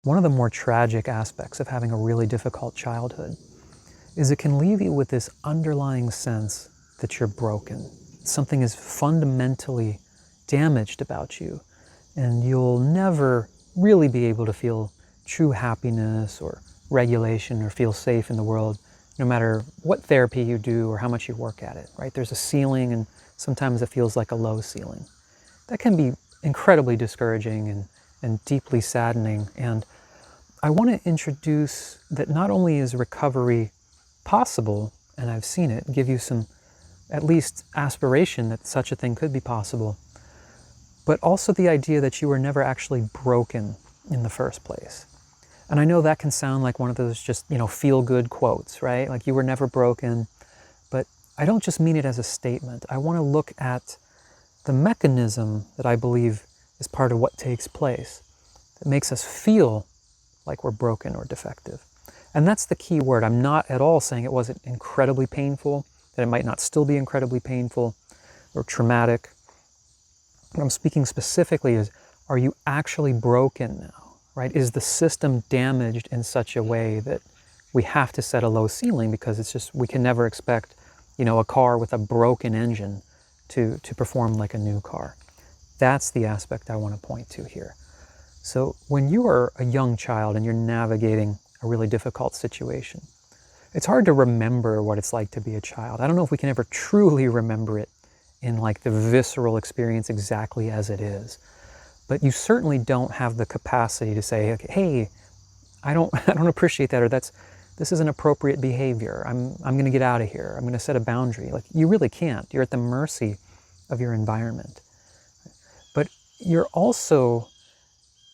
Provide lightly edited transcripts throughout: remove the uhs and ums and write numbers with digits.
One of the more tragic aspects of having a really difficult childhood is it can leave you with this underlying sense that you're broken. Something is fundamentally damaged about you, and you'll never really be able to feel true happiness or regulation or feel safe in the world, no matter what therapy you do or how much you work at it, right? There's a ceiling, and sometimes it feels like a low ceiling. That can be incredibly discouraging and deeply saddening. And I want to introduce that not only is recovery possible, and I've seen it, give you some at least aspiration that such a thing could be possible, but also the idea that you were never actually broken in the first place. And I know that can sound like one of those just, feel-good quotes, right? Like you were never broken, but I don't just mean it as a statement. I want to look at the mechanism that I believe is part of what takes place that makes us feel like we're broken or defective. And that's the key word. I'm not at all saying it wasn't incredibly painful, that it might not still be incredibly painful or traumatic. What I'm speaking specifically is, are you actually broken now, right? Is the system damaged in such a way that we have to set a low ceiling because it's just, we can never expect, a car with a broken engine to perform like a new car. That's the aspect I want to point to here. So when you are a young child and you're navigating a really difficult situation, it's hard to remember what it's like to be a child. I don't know if we can ever truly remember it in like the visceral experience exactly as it is. But you certainly don't have the capacity to say, okay, hey, I don't appreciate that, or this is inappropriate behavior. I'm going to get out of here. I'm going to set a boundary. Like, you really can't. You're at the mercy of your environment. But you're also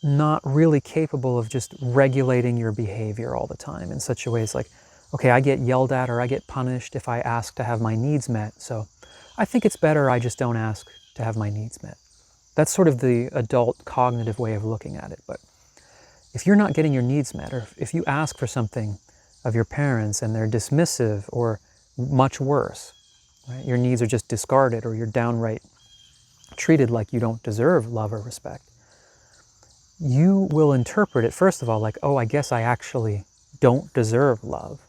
not really capable of just regulating your behavior all the time in such a way as like, okay, I get yelled at or I get punished if I ask to have my needs met, so I think it's better I just don't ask to have my needs met. That's sort of the adult cognitive way of looking at it. But if you're not getting your needs met, or if you ask for something of your parents and they're dismissive or much worse, right? Your needs are just discarded, or you're downright treated like you don't deserve love or respect, you will interpret it, first of all, like, oh, I guess I actually don't deserve love.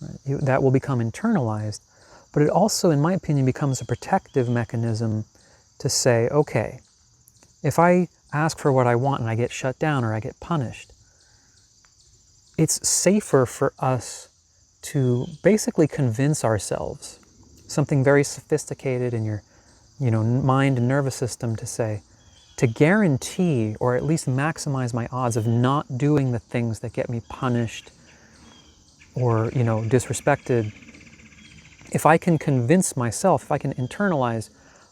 Right? That will become internalized, but it also, in my opinion, becomes a protective mechanism to say, okay, if I ask for what I want and I get shut down or I get punished, it's safer for us to basically convince ourselves, something very sophisticated in your mind and nervous system, to say, to guarantee or at least maximize my odds of not doing the things that get me punished or disrespected, if I can convince myself, if I can internalize,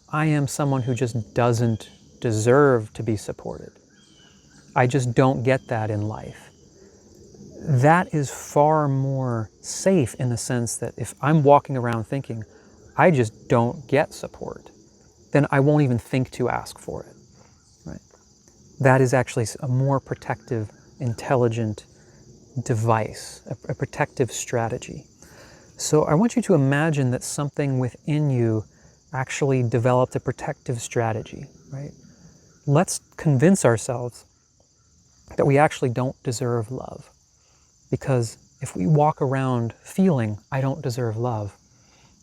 I am someone who just doesn't deserve to be supported. I just don't get that in life. That is far more safe in the sense that if I'm walking around thinking, I just don't get support, then I won't even think to ask for it. Right? That is actually a more protective, intelligent device, a protective strategy. So I want you to imagine that something within you actually developed a protective strategy, right? Let's convince ourselves that we actually don't deserve love. Because if we walk around feeling, I don't deserve love,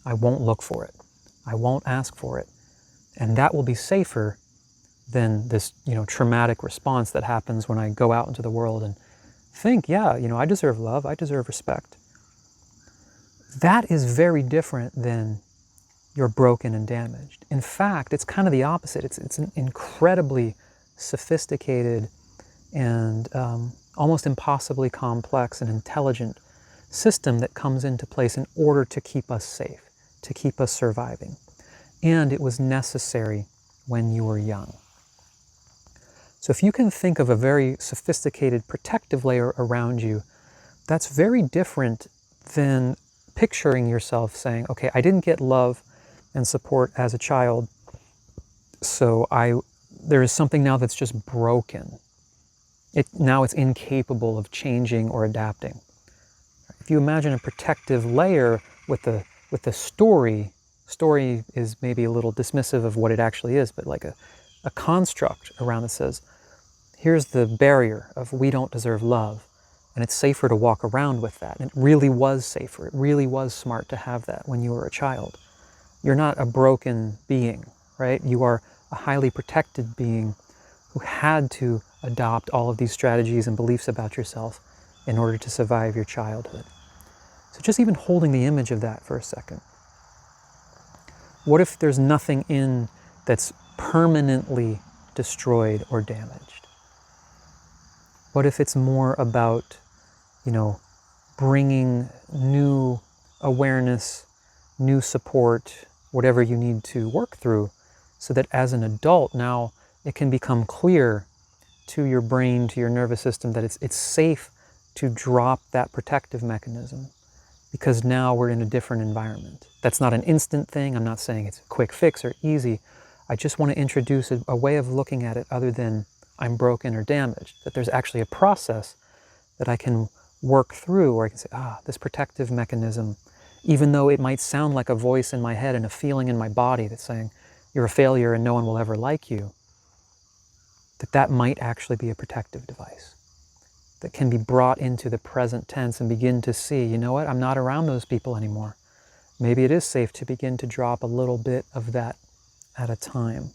I won't look for it. I won't ask for it. And that will be safer than this, traumatic response that happens when I go out into the world and think, yeah, I deserve love, I deserve respect. That is very different than you're broken and damaged. In fact, it's kind of the opposite. It's an incredibly sophisticated and almost impossibly complex and intelligent system that comes into place in order to keep us safe, to keep us surviving. And it was necessary when you were young. So if you can think of a very sophisticated protective layer around you, that's very different than picturing yourself saying, okay, I didn't get love and support as a child, so there is something now that's just broken. Now it's incapable of changing or adapting. If you imagine a protective layer with the story is maybe a little dismissive of what it actually is, but like a construct around that says, here's the barrier of we don't deserve love. And it's safer to walk around with that. And it really was safer. It really was smart to have that when you were a child. You're not a broken being, right? You are a highly protected being who had to adopt all of these strategies and beliefs about yourself in order to survive your childhood. So just even holding the image of that for a second. What if there's nothing in that's permanently destroyed or damaged? What if it's more about, bringing new awareness, new support, whatever you need to work through, so that as an adult now it can become clear to your brain, to your nervous system, that it's safe to drop that protective mechanism because now we're in a different environment. That's not an instant thing. I'm not saying it's a quick fix or easy. I just want to introduce a way of looking at it other than I'm broken or damaged, that there's actually a process that I can work through, or I can say, this protective mechanism, even though it might sound like a voice in my head and a feeling in my body that's saying, you're a failure and no one will ever like you, that might actually be a protective device that can be brought into the present tense and begin to see, you know what, I'm not around those people anymore. Maybe it is safe to begin to drop a little bit of that at a time.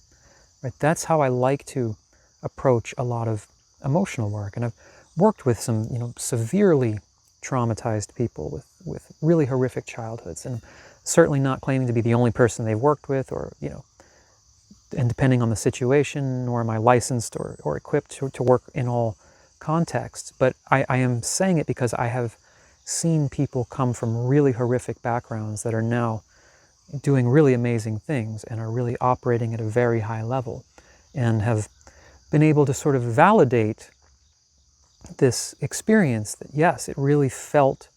Right? That's how I like to approach a lot of emotional work. And I've worked with some, severely traumatized people with really horrific childhoods, and certainly not claiming to be the only person they've worked with, or, and depending on the situation, nor am I licensed or equipped to work in all contexts. But I am saying it because I have seen people come from really horrific backgrounds that are now doing really amazing things and are really operating at a very high level, and have been able to sort of validate this experience that, yes, it really felt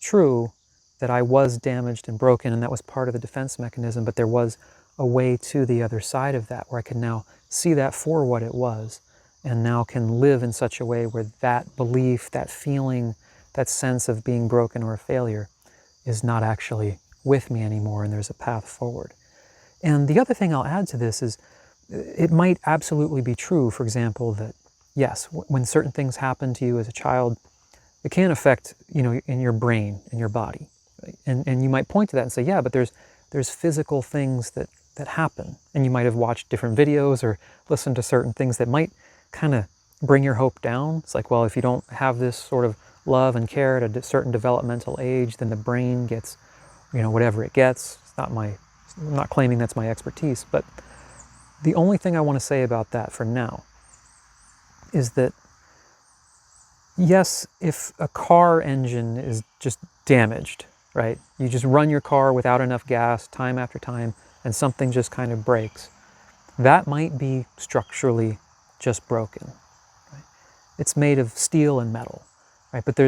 true that I was damaged and broken, and that was part of the defense mechanism, but there was a way to the other side of that where I can now see that for what it was, and now can live in such a way where that belief, that feeling, that sense of being broken or a failure is not actually with me anymore, and there's a path forward. And the other thing I'll add to this is, it might absolutely be true, for example, that yes, when certain things happen to you as a child, it can affect, in your brain, in your body. Right? And you might point to that and say, yeah, but there's physical things that happen. And you might have watched different videos or listened to certain things that might kind of bring your hope down. It's like, well, if you don't have this sort of love and care at a certain developmental age, then the brain gets, whatever it gets. I'm not claiming that's my expertise, but the only thing I want to say about that for now is that, yes, if a car engine is just damaged, right? You just run your car without enough gas time after time and something just kind of breaks. That might be structurally just broken. Right? It's made of steel and metal, right? But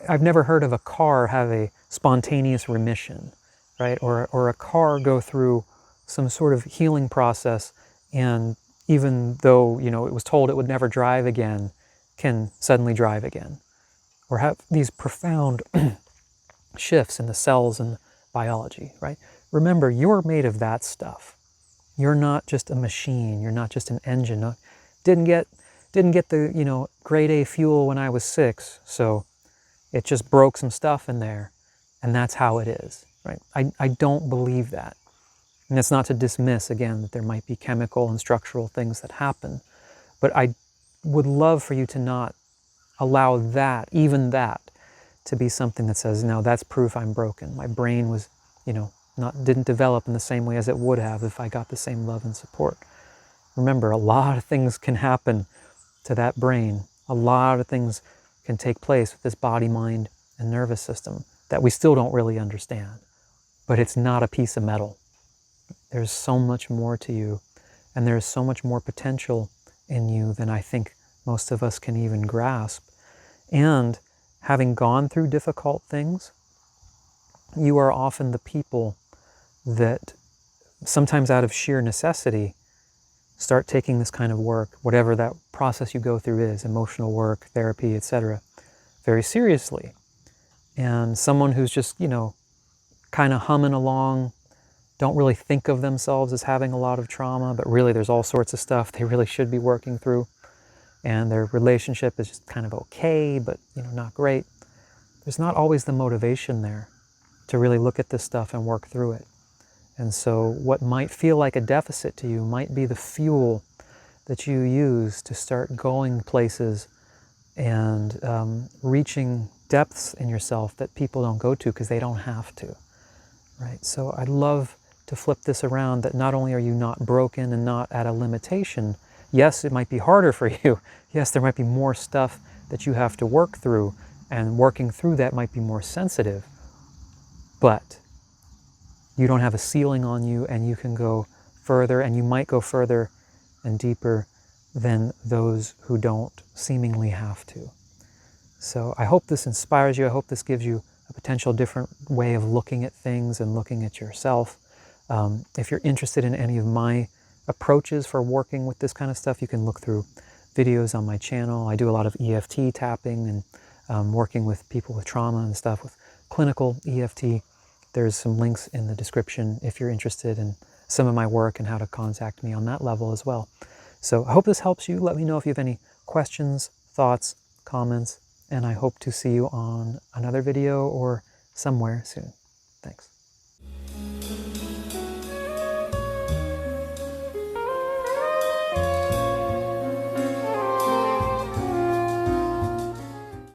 I've never heard of a car have a spontaneous remission, right? Or a car go through some sort of healing process, and even though, it was told it would never drive again, can suddenly drive again. Or have these profound shifts in the cells and biology, right? Remember, you're made of that stuff. You're not just a machine. You're not just an engine. No, didn't get the, grade A fuel when I was 6, so it just broke some stuff in there, and that's how it is, right? I don't believe that. And it's not to dismiss, again, that there might be chemical and structural things that happen. But I would love for you to not allow that, even that, to be something that says, no, that's proof I'm broken. My brain was, didn't develop in the same way as it would have if I got the same love and support. Remember, a lot of things can happen to that brain. A lot of things can take place with this body, mind, and nervous system that we still don't really understand. But it's not a piece of metal. There's so much more to you, and there's so much more potential in you than I think most of us can even grasp. And having gone through difficult things, you are often the people that, sometimes out of sheer necessity, start taking this kind of work, whatever that process you go through is, emotional work, therapy, etc., very seriously. And someone who's just, kind of humming along, don't really think of themselves as having a lot of trauma, but really there's all sorts of stuff they really should be working through. and their relationship is just kind of okay, but not great. There's not always the motivation there to really look at this stuff and work through it. And so what might feel like a deficit to you might be the fuel that you use to start going places and reaching depths in yourself that people don't go to because they don't have to, right? So I'd love to flip this around, that not only are you not broken and not at a limitation, yes, it might be harder for you. Yes, there might be more stuff that you have to work through, and working through that might be more sensitive, but you don't have a ceiling on you, and you can go further, and you might go further and deeper than those who don't seemingly have to. So I hope this inspires you. I hope this gives you a potential different way of looking at things and looking at yourself. If you're interested in any of my approaches for working with this kind of stuff, you can look through videos on my channel. I do a lot of EFT tapping and working with people with trauma and stuff with clinical EFT. There's some links in the description if you're interested in some of my work and how to contact me on that level as well. So I hope this helps you. Let me know if you have any questions, thoughts, comments, and I hope to see you on another video or somewhere soon. Thanks.